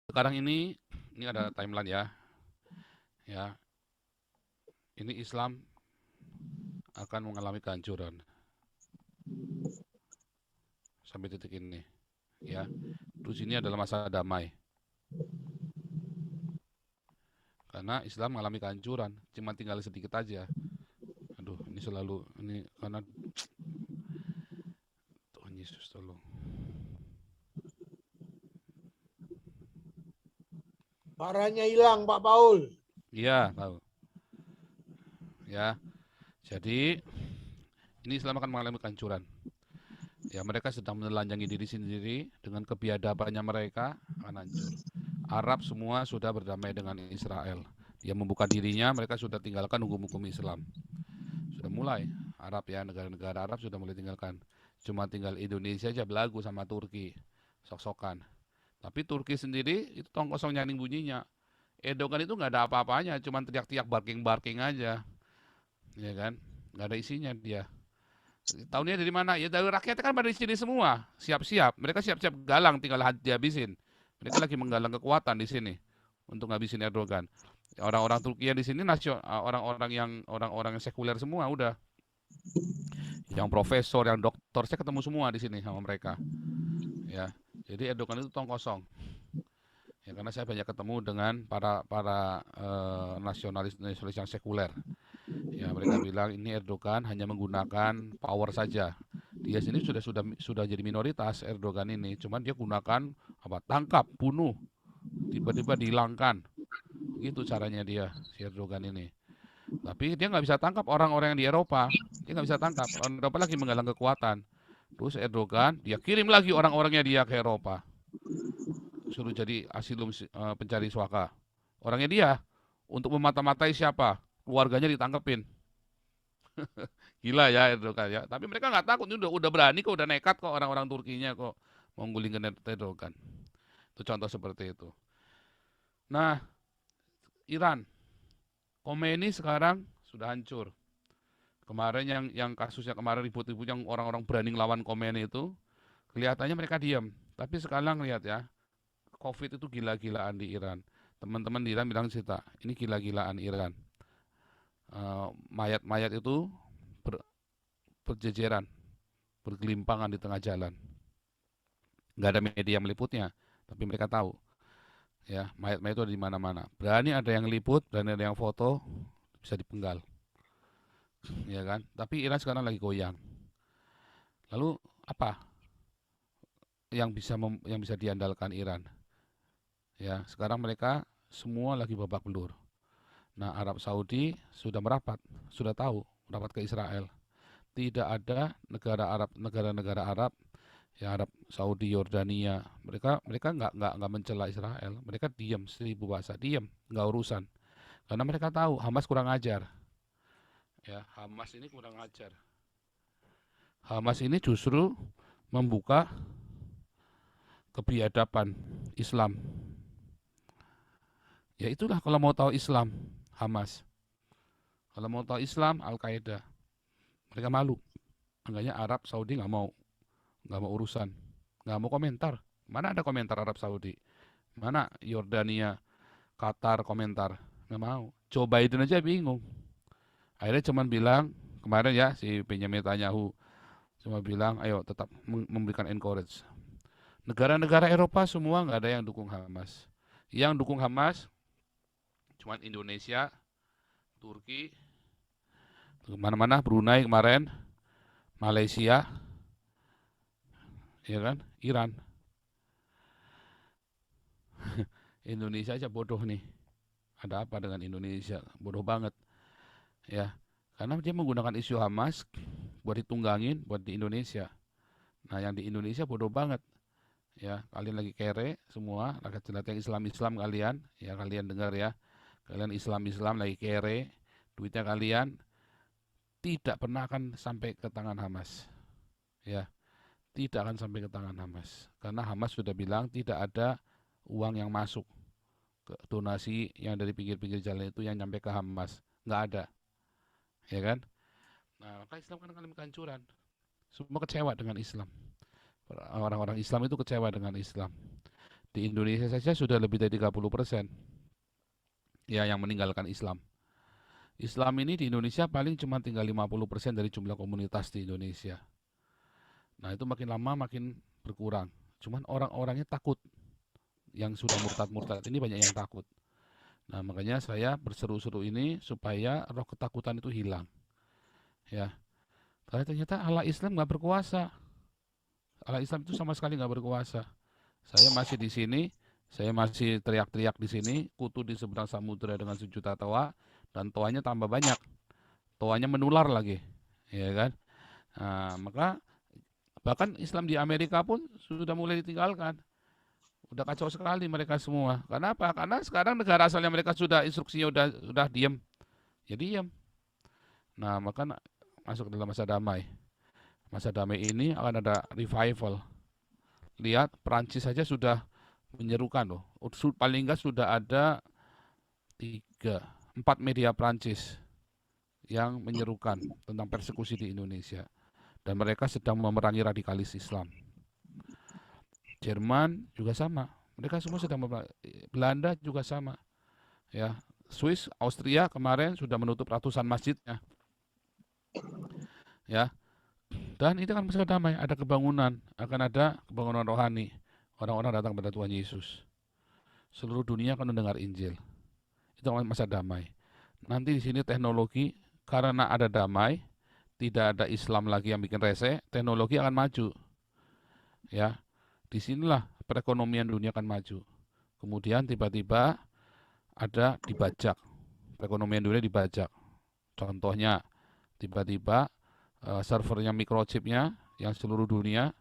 Sekarang ini ada timeline ya. Ya, ini Islam akan mengalami kehancuran sampai titik ini. Ya, terus ini adalah masa damai karena Islam mengalami kehancuran, cuma tinggal sedikit aja. Aduh, ini selalu ini karena Tuhan Yesus tolong. Suaranya hilang, Pak Paul. Iya, tahu. Ya, jadi ini Islam akan mengalami kehancuran. Ya, mereka sedang menelanjangi diri sendiri dengan kebiadabannya mereka akan hancur. Arab semua sudah berdamai dengan Israel. Dia membuka dirinya, mereka sudah tinggalkan hukum-hukum Islam. Sudah mulai Arab ya, negara-negara Arab sudah mulai tinggalkan. Cuma tinggal Indonesia aja belagu sama Turki, sok-sokan. Tapi Turki sendiri itu tong kosong nyaring bunyinya. Erdogan itu nggak ada apa-apanya, cuma teriak-teriak barking-barking aja, ya kan? Nggak ada isinya dia. Tahunnya dari mana? Ya dari rakyatnya kan pada di sini semua. Siap-siap. Mereka siap-siap galang tinggal dihabisin. Mereka lagi menggalang kekuatan di sini untuk ngabisin Erdogan. Orang-orang Turki yang di sini orang-orang yang sekuler semua udah. Yang profesor, yang doktor, saya ketemu semua di sini sama mereka. Ya. Jadi Erdogan itu tong kosong. Ya, karena saya banyak ketemu dengan para para nasionalis yang sekuler. Ya, mereka bilang ini Erdogan hanya menggunakan power saja. Dia sendiri sudah jadi minoritas Erdogan ini, cuman dia gunakan apa? Tangkap, bunuh, tiba-tiba dihilangkan. Gitu caranya dia si Erdogan ini. Tapi dia nggak bisa tangkap orang-orang yang di Eropa. Dia nggak bisa tangkap. Orang Eropa lagi menggalang kekuatan. Terus Erdogan dia kirim lagi orang-orangnya dia ke Eropa. Suruh jadi asilum pencari suaka. Orangnya dia untuk memata-matai siapa? Keluarganya ditangkepin. Gila ya Erdogan ya. Tapi mereka nggak takut, ini udah berani kok, udah nekat kok orang-orang Turkinya kok mau gulingin Erdogan. Itu contoh seperti itu. Nah, Iran, Khomeini sekarang sudah hancur. Kemarin yang kasusnya kemarin ribut-ribut yang orang-orang berani lawan Khomeini itu, kelihatannya mereka diam. Tapi sekarang lihat ya, COVID itu gila-gilaan di Iran. Teman-teman di Iran bilang cerita, ini gila-gilaan Iran. Mayat-mayat itu ber- berjejeran, bergelimpangan di tengah jalan. Nggak ada media yang meliputnya, tapi mereka tahu ya mayat-mayat itu ada di mana-mana. Berani ada yang liput, berani ada yang foto, bisa dipenggal, ya kan? Tapi Iran sekarang lagi goyang. Lalu apa yang bisa diandalkan Iran? Ya, sekarang mereka semua lagi babak belur. Nah, Arab Saudi sudah merapat, sudah tahu merapat ke Israel. Tidak ada negara-negara Arab ya Arab Saudi, Yordania, mereka mereka nggak mencela Israel, mereka diam seribu bahasa, diam, nggak urusan, karena mereka tahu Hamas kurang ajar, ya Hamas ini kurang ajar, Hamas ini justru membuka kebiadaban Islam, ya itulah kalau mau tahu Islam Hamas, kalau mau tahu Islam Al Qaeda, mereka malu, makanya Arab Saudi nggak mau urusan, nggak mau komentar, mana ada komentar Arab Saudi, mana Yordania, Qatar komentar, nggak mau. Joe Biden aja bingung. Akhirnya cuman bilang kemarin ya si Benjamin Netanyahu cuma bilang, ayo tetap memberikan encourage. Negara-negara Eropa semua nggak ada yang dukung Hamas. Yang dukung Hamas cuman Indonesia, Turki, mana-mana Brunei kemarin, Malaysia, ya kan, Iran. Indonesia aja bodoh nih. Ada apa dengan Indonesia? Bodoh banget, ya. Karena dia menggunakan isu Hamas buat ditunggangin buat di Indonesia. Nah, yang di Indonesia bodoh banget. Ya, kalian lagi kere semua, rakyat jelata yang Islam-Islam kalian, ya kalian dengar ya. Kalian Islam-Islam lagi kere, duitnya kalian tidak pernah akan sampai ke tangan Hamas. Ya, tidak akan sampai ke tangan Hamas. Karena Hamas sudah bilang tidak ada uang yang masuk ke donasi yang dari pinggir-pinggir jalan itu yang nyampe ke Hamas. Nggak ada, ya kan? Nah, maka Islam kan akan kehancuran. Semua kecewa dengan Islam. Orang-orang Islam itu kecewa dengan Islam. Di Indonesia saja sudah lebih dari 30% ya yang meninggalkan Islam. Islam ini di Indonesia paling cuma tinggal 50% dari jumlah komunitas di Indonesia. Nah, itu makin lama makin berkurang. Cuman orang-orangnya takut. Yang sudah murtad-murtad ini banyak yang takut. Nah, makanya saya berseru-seru ini supaya roh ketakutan itu hilang. Ya, karena ternyata Allah Islam nggak berkuasa. Allah Islam itu sama sekali nggak berkuasa. Saya masih di sini, saya masih teriak-teriak di sini, kutu di seberang samudera dengan sejuta toa, dan toanya tambah banyak. Toanya menular lagi, ya kan? Nah, maka bahkan Islam di Amerika pun sudah mulai ditinggalkan. Udah kacau sekali mereka semua. Kenapa? Karena sekarang negara asalnya mereka sudah instruksinya udah diam. Ya diam. Nah, maka masuk dalam masa damai. Masa damai ini akan ada revival. Lihat, Prancis saja sudah menyerukan loh. Paling enggak sudah ada 4 media Prancis yang menyerukan tentang persekusi di Indonesia. Dan mereka sedang memerangi radikalis Islam. Jerman juga sama. Mereka semua sedang Belanda juga sama. Ya, Swiss, Austria kemarin sudah menutup ratusan masjidnya. Ya. Dan itu kan masa damai, ada kebangunan, akan ada kebangunan rohani. Orang-orang datang pada Tuhan Yesus. Seluruh dunia akan mendengar Injil. Itu masa damai. Nanti di sini teknologi, karena ada damai, tidak ada Islam lagi yang bikin rese, teknologi akan maju. Ya, disinilah perekonomian dunia akan maju. Kemudian tiba-tiba ada dibajak, perekonomian dunia dibajak. Contohnya, tiba-tiba servernya microchipnya yang seluruh dunia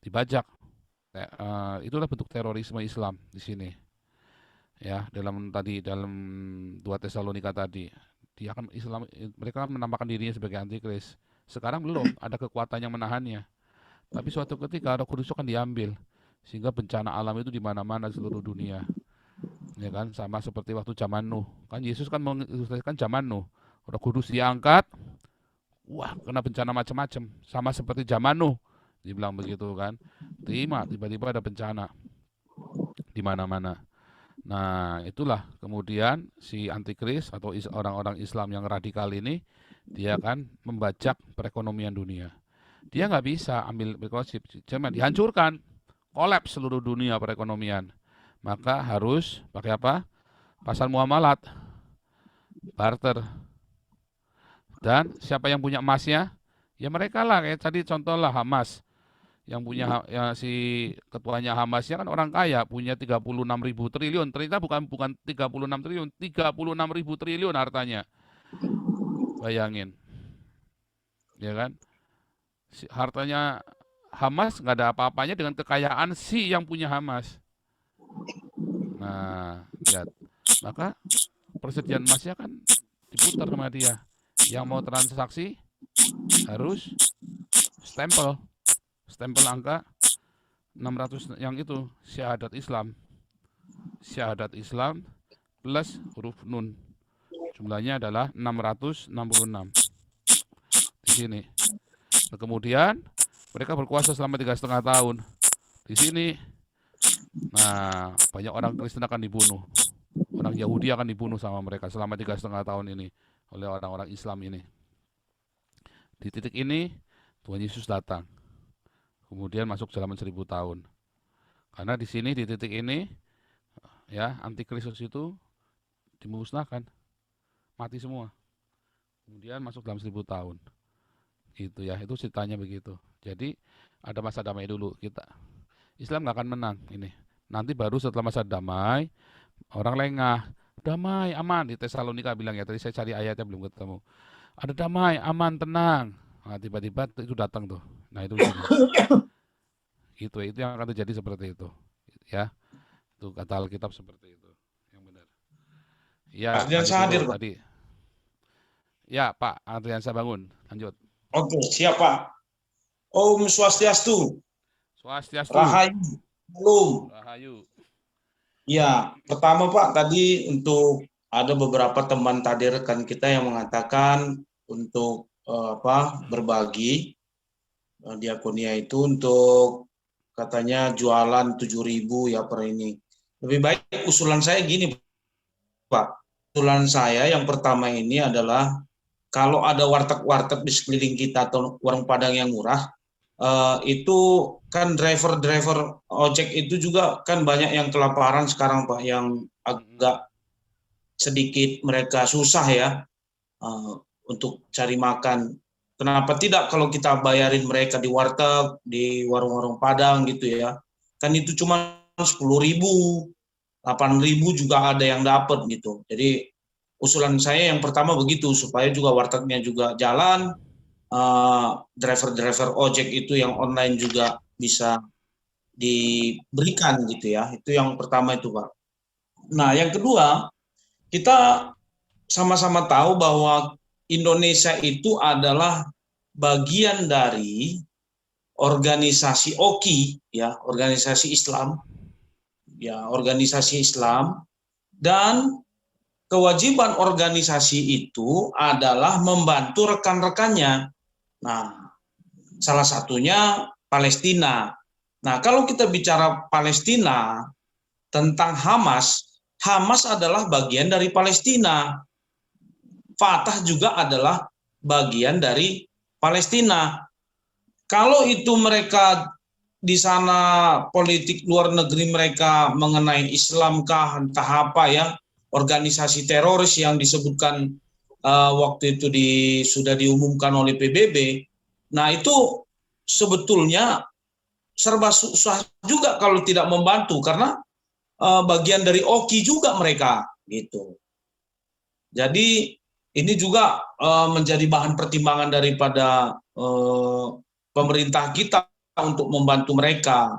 dibajak. Itulah bentuk terorisme Islam di sini. Ya, dalam 2 Tesalonika tadi, dia akan Islam, mereka menampakkan dirinya sebagai antikris. Sekarang belum ada kekuatan yang menahannya. Tapi suatu ketika Roh Kudus akan diambil, sehingga bencana alam itu di mana-mana seluruh dunia. Ya kan, sama seperti waktu zaman Nuh. Kan Yesus kan mengilustrasikan zaman Nuh. Roh Kudus diangkat, wah, kena bencana macam-macam, sama seperti zaman Nuh. Dibilang begitu kan. Tiba-tiba ada bencana di mana-mana. Nah, itulah kemudian si antikris atau orang-orang Islam yang radikal ini, dia akan membajak perekonomian dunia. Dia nggak bisa ambil microchip, cuma dihancurkan, kolaps seluruh dunia perekonomian. Maka harus pakai apa? Pasar muamalat, barter. Dan siapa yang punya emasnya? Ya mereka lah, kayak tadi contoh lah Hamas. Yang punya ya, si ketuanya Hamasnya kan orang kaya, punya 36.000 triliun. Ternyata bukan 36 triliun, 36.000 triliun hartanya. Bayangin. Ya kan? Hartanya Hamas nggak ada apa-apanya dengan kekayaan si yang punya Hamas. Nah, lihat. Maka persediaan emasnya kan diputar sama dia. Yang mau transaksi harus stempel angka 600 yang itu syahadat Islam plus huruf nun, jumlahnya adalah 666 di sini. Nah, kemudian mereka berkuasa selama 3,5 tahun di sini. Nah, banyak orang Kristen akan dibunuh, orang Yahudi akan dibunuh sama mereka selama 3,5 tahun ini oleh orang-orang Islam ini. Di titik ini Tuhan Yesus datang. Kemudian masuk zaman 1000 tahun. Karena di sini di titik ini ya antikristus itu dimusnahkan, mati semua. Kemudian masuk dalam 1000 tahun. Gitu ya, itu ceritanya begitu. Jadi ada masa damai dulu kita. Islam nggak akan menang ini. Nanti baru setelah masa damai orang lengah. Damai, aman. Di Tesalonika bilang ya, tadi saya cari ayatnya belum ketemu. Ada damai, aman, tenang. Nah, tiba-tiba itu datang tuh. Nah, itu itu yang akan terjadi seperti itu. Ya. Itu kata Alkitab seperti itu. Yang benar. Ya, lanjut dulu tadi. Ya, Pak Adriansa Bangun. Lanjut. Oke, siap Pak. Om Swastiastu. Swastiastu. Rahayu. Salam. Rahayu. Ya, pertama Pak, tadi untuk ada beberapa teman tadi rekan kita yang mengatakan untuk berbagi diakonia itu untuk katanya jualan 7.000 ya per ini. Lebih baik usulan saya gini, Pak. Usulan saya yang pertama ini adalah kalau ada warteg-warteg di sekeliling kita atau warung Padang yang murah, itu kan driver-driver ojek itu juga kan banyak yang kelaparan sekarang, Pak, yang agak sedikit mereka susah ya untuk cari makan. Kenapa tidak kalau kita bayarin mereka di warteg, di warung-warung Padang gitu ya. Kan itu cuma 10.000, 8.000 juga ada yang dapat gitu. Jadi usulan saya yang pertama begitu, supaya juga wartegnya juga jalan, driver-driver ojek itu yang online juga bisa diberikan gitu ya. Itu yang pertama itu, Pak. Nah, yang kedua, kita sama-sama tahu bahwa Indonesia itu adalah bagian dari organisasi OKI ya, organisasi Islam ya, organisasi Islam, dan kewajiban organisasi itu adalah membantu rekan-rekannya. Nah, salah satunya Palestina. Nah, kalau kita bicara Palestina tentang Hamas, Hamas adalah bagian dari Palestina. Fatah juga adalah bagian dari Palestina. Kalau itu mereka di sana politik luar negeri mereka mengenai Islamkah, entah apa ya, organisasi teroris yang disebutkan waktu itu sudah diumumkan oleh PBB. Nah, itu sebetulnya serba susah juga kalau tidak membantu, karena bagian dari OKI juga mereka gitu. Jadi ini juga menjadi bahan pertimbangan daripada pemerintah kita untuk membantu mereka.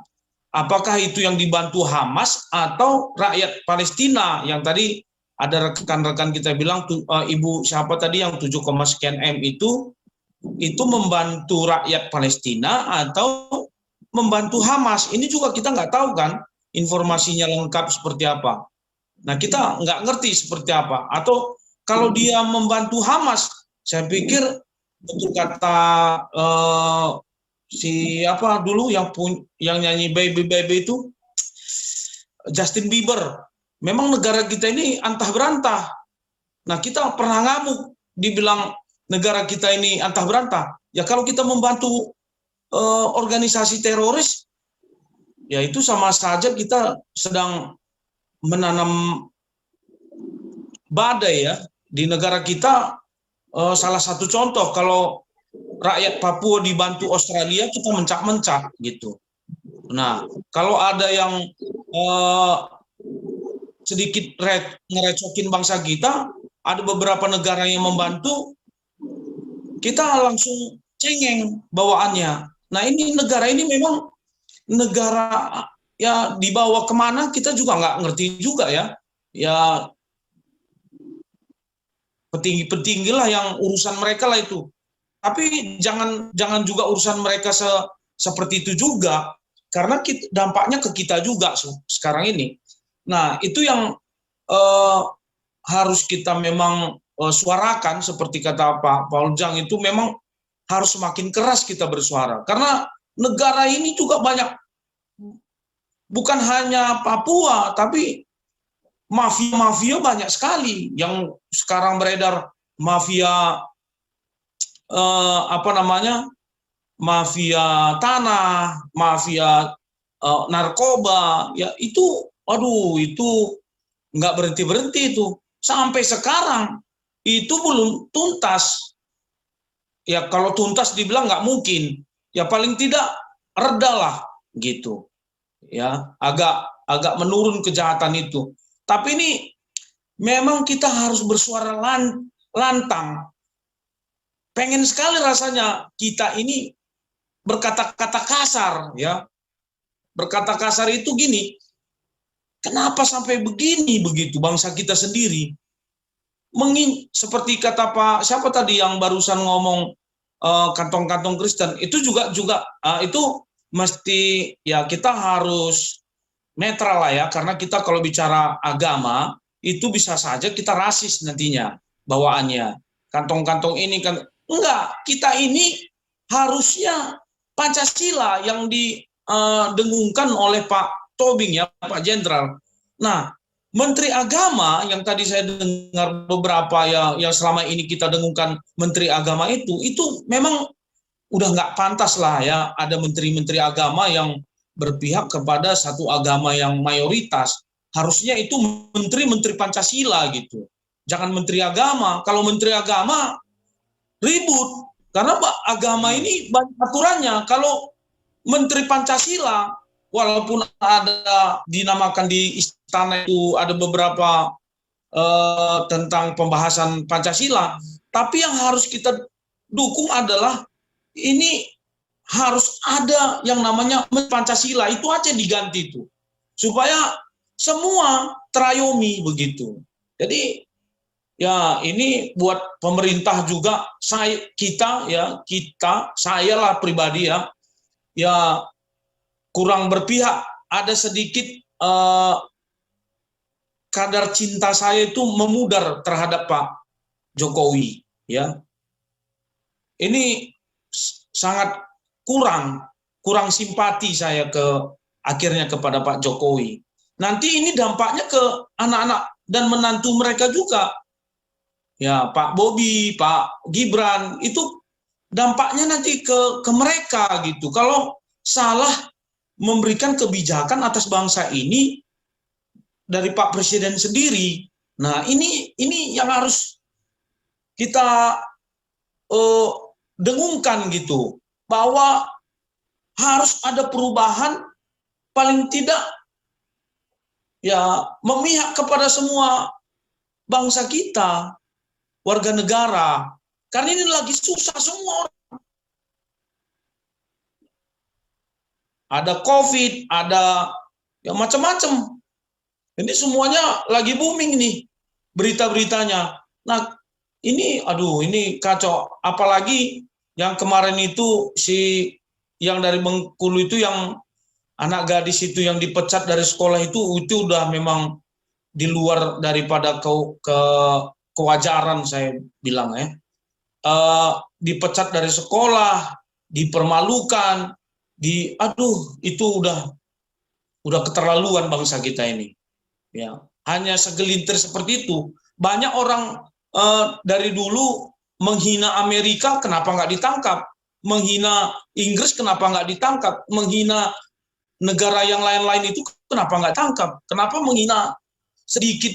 Apakah itu yang dibantu Hamas atau rakyat Palestina yang tadi ada rekan-rekan kita bilang ibu siapa tadi yang 7, sekian M itu membantu rakyat Palestina atau membantu Hamas? Ini juga kita nggak tahu kan informasinya lengkap seperti apa. Nah, kita nggak ngerti seperti apa. Atau kalau dia membantu Hamas, saya pikir betul kata siapa dulu yang nyanyi Baby Baby itu, Justin Bieber. Memang negara kita ini antah berantah. Nah, kita pernah ngamuk dibilang negara kita ini antah berantah. Ya kalau kita membantu organisasi teroris, ya itu sama saja kita sedang menanam badai ya. Di negara kita salah satu contoh, kalau rakyat Papua dibantu Australia, kita mencak-mencak gitu. Nah, kalau ada yang sedikit ngerecokin bangsa kita, ada beberapa negara yang membantu, kita langsung cengeng bawaannya. Nah, ini negara ini memang negara ya dibawa kemana kita juga nggak ngerti juga ya. Ya petinggi-petinggi lah yang urusan mereka lah itu. Tapi jangan juga urusan mereka seperti itu juga, karena dampaknya ke kita juga sekarang ini. Nah, itu yang harus kita memang suarakan, seperti kata Pak Paul Jang, itu memang harus semakin keras kita bersuara. Karena negara ini juga banyak, bukan hanya Papua, tapi mafia-mafia banyak sekali yang sekarang beredar, mafia mafia tanah, mafia narkoba, ya itu, aduh, itu nggak berhenti itu sampai sekarang, itu belum tuntas. Ya kalau tuntas dibilang nggak mungkin, ya paling tidak reda lah gitu, ya agak menurun kejahatan itu. Tapi ini memang kita harus bersuara lantang. Pengen sekali rasanya kita ini berkata-kata kasar, ya. Berkata kasar itu gini, kenapa sampai begini begitu bangsa kita sendiri? Seperti kata Pak siapa tadi yang barusan ngomong kantong-kantong Kristen, itu juga itu mesti ya kita harus netral lah ya, karena kita kalau bicara agama itu bisa saja kita rasis nantinya bawaannya. Kantong-kantong ini kan enggak, kita ini harusnya Pancasila yang dengungkan oleh Pak Tobing ya, Pak Jenderal. Nah, Menteri Agama yang tadi saya dengar beberapa ya, yang selama ini kita dengungkan Menteri Agama itu memang udah nggak pantas lah ya, ada menteri-menteri agama yang berpihak kepada satu agama yang mayoritas. Harusnya itu menteri-menteri Pancasila gitu. Jangan menteri agama. Kalau menteri agama ribut, karena agama ini banyak aturannya. Kalau menteri Pancasila, walaupun ada dinamakan di istana itu ada beberapa tentang pembahasan Pancasila, tapi yang harus kita dukung adalah ini harus ada yang namanya Pancasila, itu aja diganti itu supaya semua terayomi begitu. Jadi ya ini buat pemerintah juga, saya lah pribadi ya kurang berpihak. Ada sedikit kadar cinta saya itu memudar terhadap Pak Jokowi ya. Ini sangat kurang simpati saya akhirnya kepada Pak Jokowi. Nanti ini dampaknya ke anak-anak dan menantu mereka juga. Ya, Pak Bobi, Pak Gibran, itu dampaknya nanti ke mereka gitu. Kalau salah memberikan kebijakan atas bangsa ini dari Pak Presiden sendiri. Nah, ini yang harus kita dengungkan gitu, bahwa harus ada perubahan, paling tidak ya memihak kepada semua bangsa kita, warga negara, karena ini lagi susah semua orang. Ada COVID, ada ya macam-macam. Ini semuanya lagi booming nih berita-beritanya. Nah, ini kacau. Apalagi yang kemarin itu yang dari Bengkulu itu, yang anak gadis itu yang dipecat dari sekolah itu udah memang di luar daripada kewajaran, saya bilang ya. Dipecat dari sekolah, dipermalukan, itu udah keterlaluan bangsa kita ini. Ya, hanya segelintir seperti itu. Banyak orang dari dulu menghina Amerika, kenapa nggak ditangkap? Menghina Inggris, kenapa nggak ditangkap? Menghina negara yang lain-lain itu, kenapa nggak tangkap? Kenapa menghina sedikit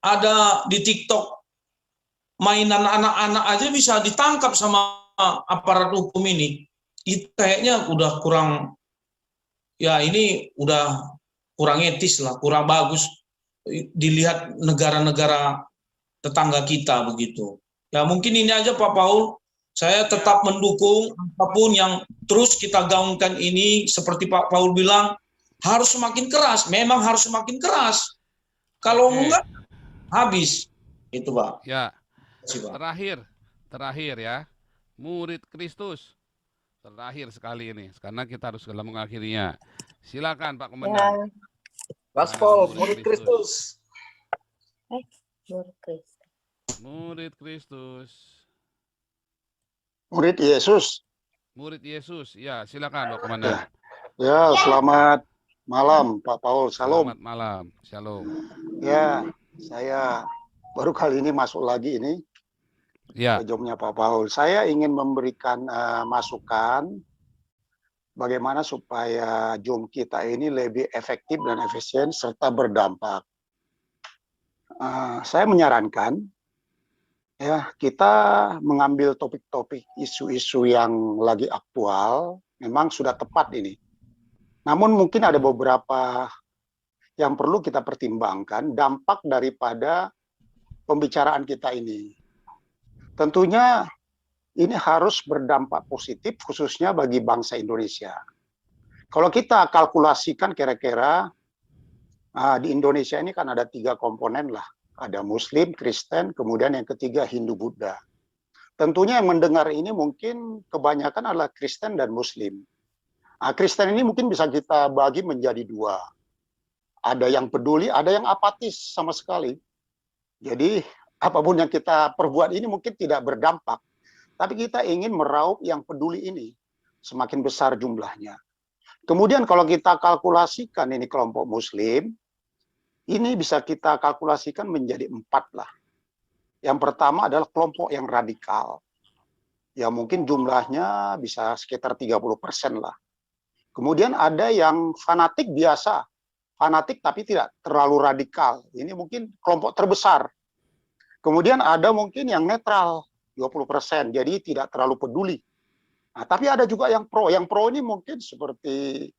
ada di TikTok mainan anak-anak aja bisa ditangkap sama aparat hukum ini? Itu kayaknya udah kurang, ya ini udah kurang etis lah, kurang bagus dilihat negara-negara tetangga kita begitu. Ya mungkin ini aja Pak Paul, saya tetap mendukung apapun yang terus kita gaungkan ini, seperti Pak Paul bilang, harus semakin keras, memang harus semakin keras. Kalau enggak, habis. Itu Pak. Ya, terakhir ya, murid Kristus. Terakhir sekali ini, karena kita harus segera mengakhirinya. Silakan Pak Komandan. Gaspol, murid Kristus. Murid Kristus. Murid Yesus. Murid Yesus. Ya, silakan Pak Komandan. Ya, selamat malam Pak Paul. Shalom. Selamat malam. Shalom. Ya, saya baru kali ini masuk lagi ini. Ya. Ke jobnya Pak Paul. Saya ingin memberikan masukan bagaimana supaya jom kita ini lebih efektif dan efisien serta berdampak. Saya menyarankan ya, kita mengambil topik-topik isu-isu yang lagi aktual, memang sudah tepat ini. Namun mungkin ada beberapa yang perlu kita pertimbangkan dampak daripada pembicaraan kita ini. Tentunya ini harus berdampak positif khususnya bagi bangsa Indonesia. Kalau kita kalkulasikan kira-kira di Indonesia ini kan ada 3 komponen lah. Ada Muslim, Kristen, kemudian yang ketiga Hindu-Buddha. Tentunya yang mendengar ini mungkin kebanyakan adalah Kristen dan Muslim. Kristen ini mungkin bisa kita bagi menjadi 2. Ada yang peduli, ada yang apatis sama sekali. Jadi apapun yang kita perbuat ini mungkin tidak berdampak. Tapi kita ingin meraup yang peduli ini. Semakin besar jumlahnya. Kemudian kalau kita kalkulasikan ini kelompok Muslim, ini bisa kita kalkulasikan menjadi 4 lah. Yang pertama adalah kelompok yang radikal. Ya mungkin jumlahnya bisa sekitar 30% lah. Kemudian ada yang fanatik biasa, fanatik tapi tidak terlalu radikal. Ini mungkin kelompok terbesar. Kemudian ada mungkin yang netral, 20%, jadi tidak terlalu peduli. Nah, tapi ada juga yang pro. Yang pro ini mungkin seperti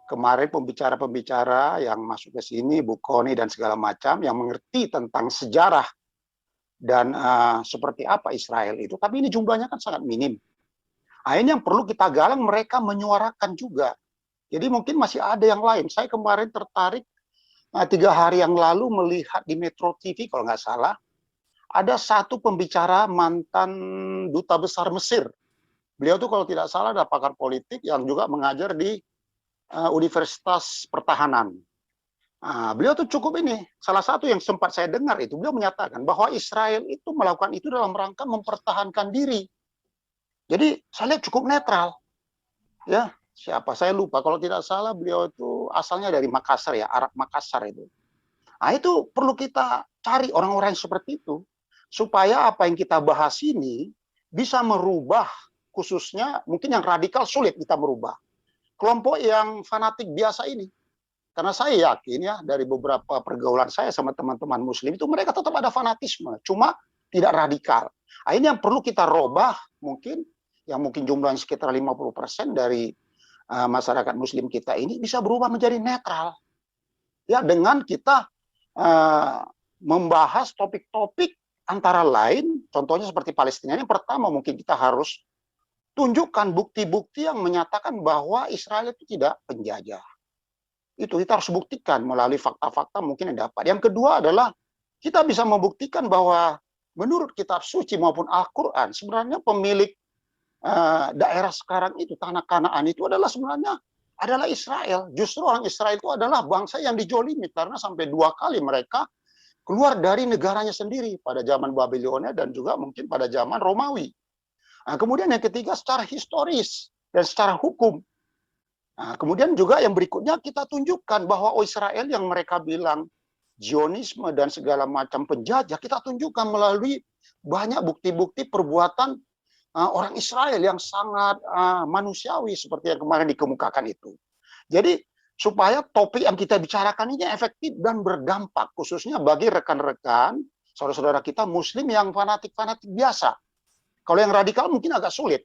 kemarin pembicara-pembicara yang masuk ke sini, Bu Koni dan segala macam, yang mengerti tentang sejarah dan seperti apa Israel itu. Tapi ini jumlahnya kan sangat minim. Nah, ini yang perlu kita galang, mereka menyuarakan juga. Jadi mungkin masih ada yang lain. Saya kemarin tertarik 3 hari yang lalu melihat di Metro TV, kalau nggak salah, ada satu pembicara mantan duta besar Mesir. Beliau tuh kalau tidak salah adalah pakar politik yang juga mengajar di Universitas Pertahanan. Nah, beliau tuh cukup ini, salah satu yang sempat saya dengar itu, beliau menyatakan bahwa Israel itu melakukan itu dalam rangka mempertahankan diri. Jadi saya lihat cukup netral. Ya, siapa saya lupa, kalau tidak salah beliau itu asalnya dari Makassar ya, Arab Makassar itu. Nah, itu perlu kita cari orang-orang seperti itu supaya apa yang kita bahas ini bisa merubah, khususnya mungkin yang radikal sulit kita merubah. Kelompok yang fanatik biasa ini. Karena saya yakin ya dari beberapa pergaulan saya sama teman-teman Muslim itu mereka tetap ada fanatisme, cuma tidak radikal. Nah, ini yang perlu kita robah mungkin, yang mungkin jumlahnya sekitar 50% dari masyarakat Muslim kita ini bisa berubah menjadi netral. Ya, dengan kita membahas topik-topik antara lain, contohnya seperti Palestina. Yang pertama mungkin kita harus tunjukkan bukti-bukti yang menyatakan bahwa Israel itu tidak penjajah. Itu kita harus buktikan melalui fakta-fakta mungkin yang dapat. Yang kedua adalah kita bisa membuktikan bahwa menurut kitab suci maupun Al-Quran, sebenarnya pemilik daerah sekarang itu, tanah Kanaan itu adalah sebenarnya adalah Israel. Justru orang Israel itu adalah bangsa yang dijolimi karena sampai 2 kali mereka keluar dari negaranya sendiri pada zaman Babilonia dan juga mungkin pada zaman Romawi. Nah, kemudian yang ketiga secara historis dan secara hukum. Nah, kemudian juga yang berikutnya kita tunjukkan bahwa Israel yang mereka bilang Zionisme dan segala macam penjajah, kita tunjukkan melalui banyak bukti-bukti perbuatan orang Israel yang sangat manusiawi seperti yang kemarin dikemukakan itu. Jadi supaya topik yang kita bicarakan ini efektif dan berdampak, khususnya bagi rekan-rekan, saudara-saudara kita Muslim yang fanatik-fanatik biasa. Kalau yang radikal mungkin agak sulit.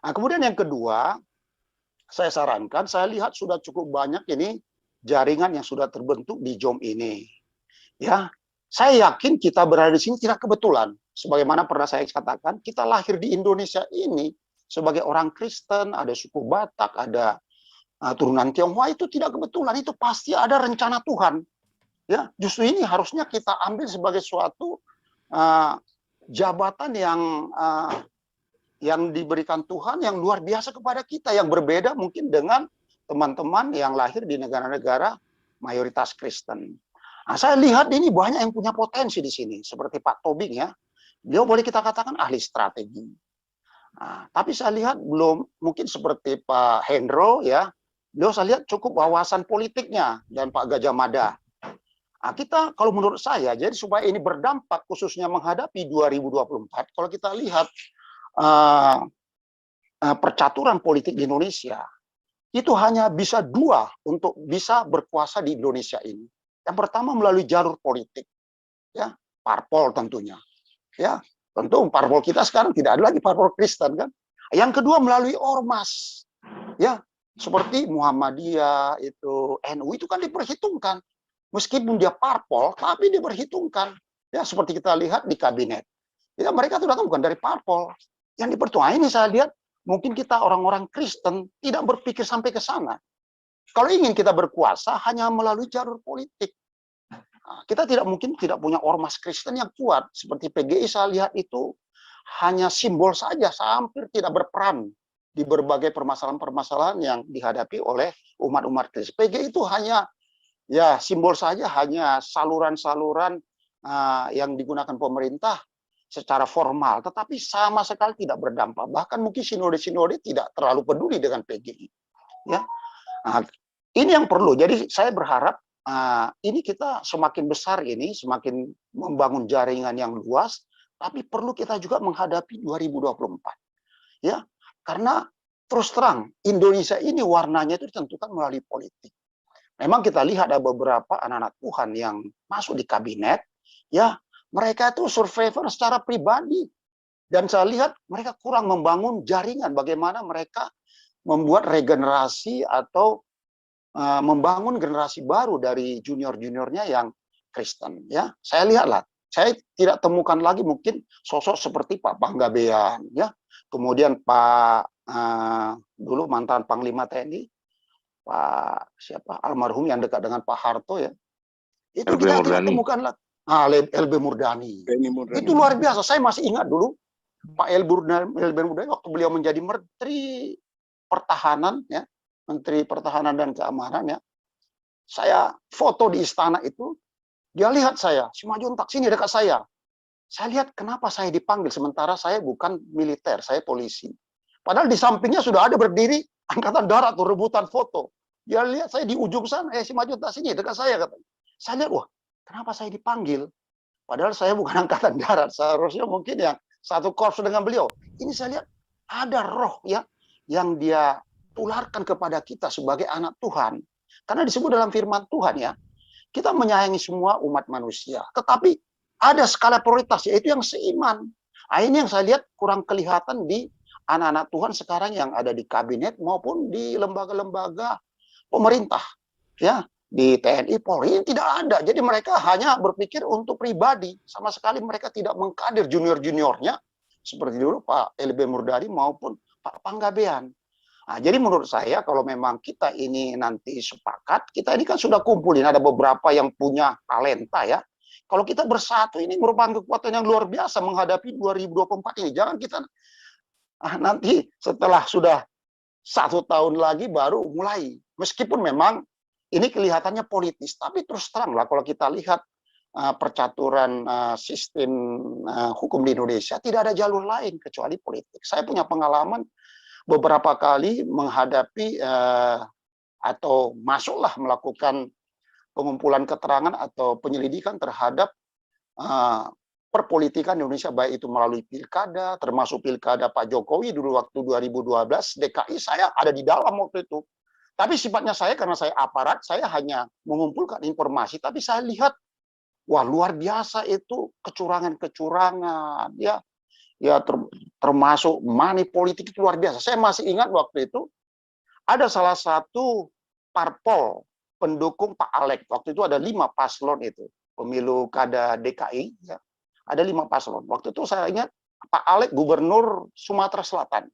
Nah, kemudian yang kedua, saya sarankan, saya lihat sudah cukup banyak ini jaringan yang sudah terbentuk di JOM ini. Ya, saya yakin kita berada di sini tidak kebetulan. Sebagaimana pernah saya katakan, kita lahir di Indonesia ini sebagai orang Kristen, ada suku Batak, ada turunan Tionghoa, itu tidak kebetulan, itu pasti ada rencana Tuhan. Ya, justru ini harusnya kita ambil sebagai suatu jabatan yang diberikan Tuhan yang luar biasa kepada kita, yang berbeda mungkin dengan teman-teman yang lahir di negara-negara mayoritas Kristen. Nah, saya lihat ini banyak yang punya potensi di sini, seperti Pak Tobing ya, beliau boleh kita katakan ahli strategi. Nah, tapi saya lihat belum mungkin seperti Pak Hendro ya, beliau saya lihat cukup wawasan politiknya, dan Pak Gajah Mada. Nah, kita kalau menurut saya, jadi supaya ini berdampak khususnya menghadapi 2024, kalau kita lihat percaturan politik di Indonesia, itu hanya bisa 2 untuk bisa berkuasa di Indonesia ini. Yang pertama melalui jalur politik, ya, parpol tentunya. Ya, tentu parpol kita sekarang tidak ada lagi parpol Kristen kan. Yang kedua melalui ormas, ya, seperti Muhammadiyah, itu NU itu kan diperhitungkan. Meskipun dia parpol, tapi diperhitungkan. Ya, seperti kita lihat di kabinet. Ya, mereka itu datang bukan dari parpol. Yang diperhitungkan ini saya lihat, mungkin kita orang-orang Kristen tidak berpikir sampai ke sana. Kalau ingin kita berkuasa hanya melalui jalur politik. Nah, kita tidak mungkin tidak punya ormas Kristen yang kuat. Seperti PGI saya lihat itu hanya simbol saja, hampir tidak berperan di berbagai permasalahan-permasalahan yang dihadapi oleh umat-umat Kristen. PGI itu hanya ya simbol saja, hanya saluran-saluran yang digunakan pemerintah secara formal, tetapi sama sekali tidak berdampak. Bahkan mungkin sinode-sinode tidak terlalu peduli dengan PGI. Ya. Nah, ini yang perlu. Jadi saya berharap ini kita semakin besar ini, semakin membangun jaringan yang luas, tapi perlu kita juga menghadapi 2024. Ya, karena terus terang Indonesia ini warnanya itu ditentukan melalui politik. Memang kita lihat ada beberapa anak-anak Tuhan yang masuk di kabinet, ya mereka itu survivor secara pribadi. Dan saya lihat mereka kurang membangun jaringan bagaimana mereka membuat regenerasi atau membangun generasi baru dari junior-juniornya yang Kristen. Ya, saya lihatlah, saya tidak temukan lagi mungkin sosok seperti Pak Panggabean, ya, kemudian Pak dulu mantan Panglima TNI, Pak siapa almarhum yang dekat dengan Pak Harto, ya, itu LB kita tidak Murdani. temukan lagi. LB Murdani. Itu luar biasa. Saya masih ingat dulu Pak LB Murdani waktu beliau menjadi Menteri Pertahanan, ya, Menteri Pertahanan dan Keamanan, ya. Saya foto di istana itu, dia lihat saya, Simajuntak sini dekat saya. Saya lihat kenapa saya dipanggil sementara saya bukan militer, saya polisi. Padahal di sampingnya sudah ada berdiri Angkatan Darat tuh rebutan foto. Dia lihat saya di ujung sana, Simajuntak sini dekat saya katanya. Saya lihat, wah, kenapa saya dipanggil? Padahal saya bukan Angkatan Darat, seharusnya mungkin yang satu korps dengan beliau. Ini saya lihat ada roh, ya, yang dia tularkan kepada kita sebagai anak Tuhan. Karena disebut dalam firman Tuhan, ya, kita menyayangi semua umat manusia. Tetapi ada skala prioritas, yaitu yang seiman. Nah, ini yang saya lihat kurang kelihatan di anak-anak Tuhan sekarang yang ada di kabinet maupun di lembaga-lembaga pemerintah. Ya, di TNI, Polri, tidak ada. Jadi mereka hanya berpikir untuk pribadi. Sama sekali mereka tidak mengkader junior-juniornya, seperti dulu Pak LB Murdani maupun Pak Panggabean. Nah, jadi menurut saya kalau memang kita ini nanti sepakat, kita ini kan sudah kumpulin, ada beberapa yang punya talenta, ya. Kalau kita bersatu ini merupakan kekuatan yang luar biasa menghadapi 2024 ini. Jangan kita nanti setelah sudah 1 tahun lagi baru mulai. Meskipun memang ini kelihatannya politis, tapi terus terang lah kalau kita lihat percaturan sistem hukum di Indonesia, tidak ada jalur lain kecuali politik. Saya punya pengalaman beberapa kali menghadapi atau masuklah melakukan pengumpulan keterangan atau penyelidikan terhadap perpolitikan Indonesia, baik itu melalui pilkada, termasuk pilkada Pak Jokowi dulu waktu 2012, DKI saya ada di dalam waktu itu. Tapi sifatnya saya, karena saya aparat, saya hanya mengumpulkan informasi, tapi saya lihat, wah luar biasa itu kecurangan-kecurangan, ya, termasuk money politik itu luar biasa. Saya masih ingat waktu itu, ada salah satu parpol pendukung Pak Alek, waktu itu ada 5 paslon itu, pemilu kada DKI, ya, ada 5 paslon. Waktu itu saya ingat, Pak Alek Gubernur Sumatera Selatan,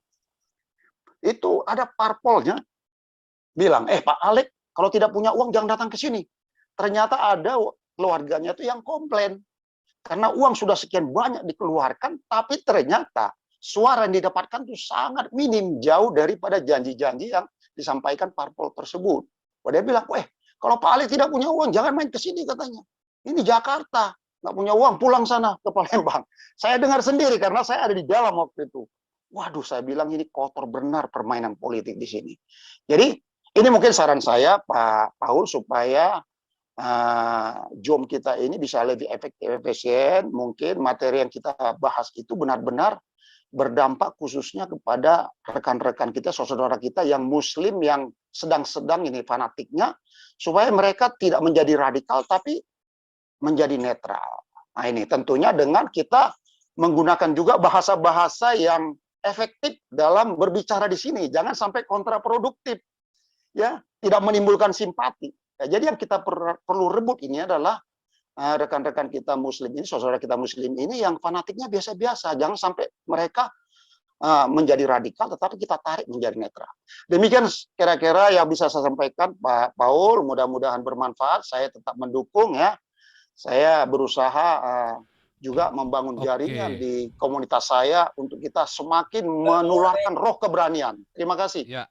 itu ada parpolnya, bilang, Pak Alek, kalau tidak punya uang jangan datang ke sini. Ternyata ada keluarganya itu yang komplain. Karena uang sudah sekian banyak dikeluarkan, tapi ternyata suara yang didapatkan itu sangat minim, jauh daripada janji-janji yang disampaikan parpol tersebut. Dia bilang, kalau Pak Alek tidak punya uang, jangan main ke sini katanya. Ini Jakarta, nggak punya uang, pulang sana ke Palembang. Saya dengar sendiri karena saya ada di dalam waktu itu. Waduh, saya bilang ini kotor benar permainan politik di sini. Jadi, ini mungkin saran saya, Pak Paul, supaya Zoom kita ini bisa lebih efektif, efisien. Mungkin materi yang kita bahas itu benar-benar berdampak khususnya kepada rekan-rekan kita, saudara kita yang Muslim, yang sedang-sedang ini fanatiknya, supaya mereka tidak menjadi radikal, tapi menjadi netral. Nah ini tentunya dengan kita menggunakan juga bahasa-bahasa yang efektif dalam berbicara di sini. Jangan sampai kontraproduktif. Ya, tidak menimbulkan simpati. Ya, jadi yang kita perlu rebut ini adalah rekan-rekan kita Muslim ini, saudara kita Muslim ini yang fanatiknya biasa-biasa. Jangan sampai mereka menjadi radikal, tetapi kita tarik menjadi netral. Demikian kira-kira yang bisa saya sampaikan, Pak Paul. Mudah-mudahan bermanfaat. Saya tetap mendukung, ya. Saya berusaha juga membangun jaringan di komunitas saya untuk kita semakin menularkan roh keberanian. Terima kasih. Ya.